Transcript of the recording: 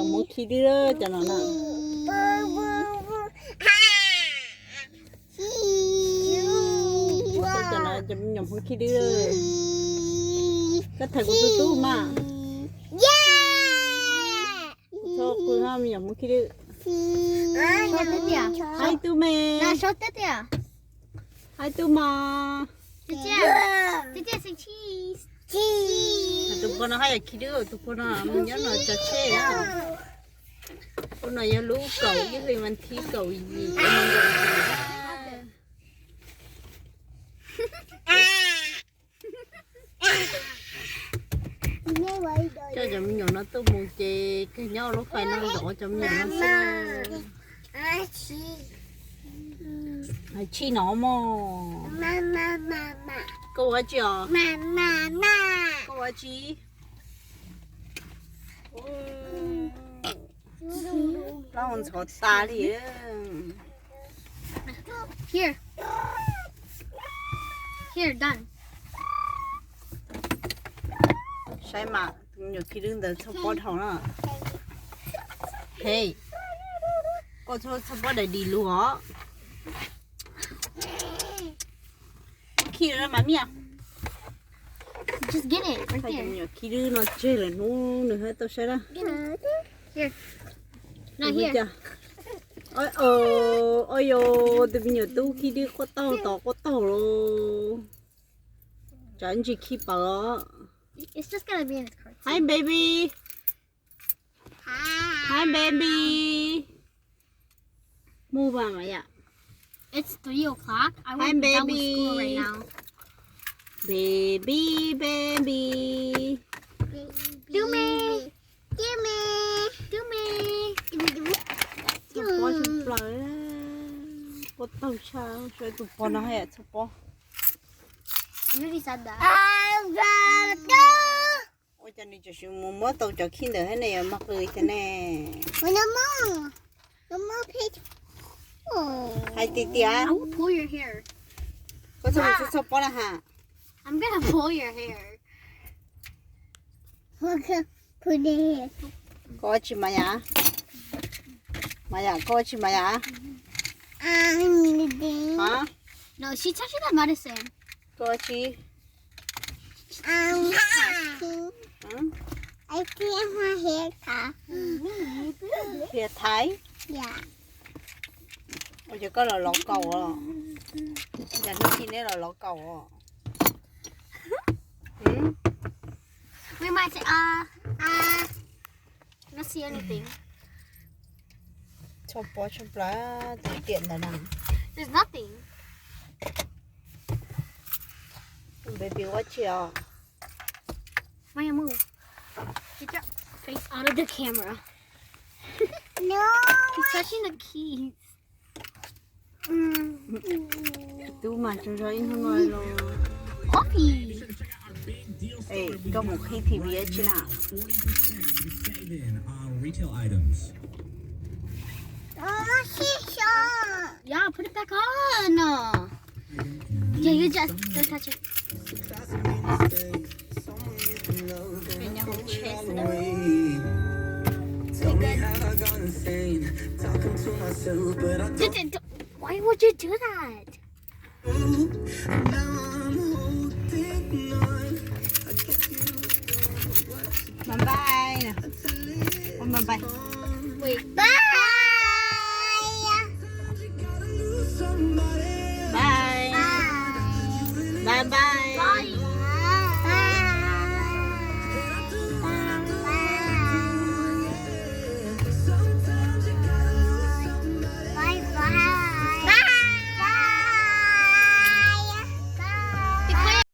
nhom muốn khi đi đó cho nó nè cho nó chấm nhom muốn khi đi đó cái thầy của tôi mà thôi cô ha mình nhom muốn khi đi hai tu mẹ hai tu mà tụi con nó hay là khi đi tụi con nó mình nhớ nó chặt chẽ đó con nó nhớ lú cầu cái gì mình thi cầu gì cho mình được cho chấm nhỏ nó tôi muốn chê cái nhau nó phải năng đỏ chấm nhỏ nó sao hay chi nó mà cô ở chưa cô ở chi nó còn sợ ta đi Here, done. sai mà nhiều khi đứng đó sắp bớt hỏng nữa hey có cho sắp bớt để đi luôn á khi đó mà mía Just get it right phải there. nhiều khi đứng nó chơi là nó nữa hết tao sẽ đó Here. Not here. ôi ôi tụi mình nhiều tu khi đi có tao luôn chẳng chỉ khi bảo It's just gonna be in its card. hi baby hi baby mua vào mà vậy It's 3 o'clock. I Hi, won't be done with baby. school right now. baby baby Do me. Do me. chụp bó chụp lại có tao sao rồi chụp bó nó hay chụp bó You already said that. ôi cho nên chỉ mua tàu cho khi được thế này mặc người thế này hai tí tí á I will pull your hair. có sao chụp bó là hả I'm gonna pull your hair. có chị mà ya có chị mà ya hả No, she touched that medicine. có chị I see my hair cut. Việt Thái Yeah. ôi giờ có là lỗ cầu à giờ nó chi này là lỗ cầu à We might say, I don't see anything. chụp bó chụp lá tiện là nằm There's nothing. baby watch ya Maya, move. Get your face out of the camera. No. He's touching the keys. tu mà cho rồi in ngồi luôn Coffee. ê có một khi thì biết chứ nào Save in on retail items. Oh, she's on. Yeah, put it back on. Yeah, you just don't touch it. Why would you do that? bye bye nè bye bye Wait. Bye.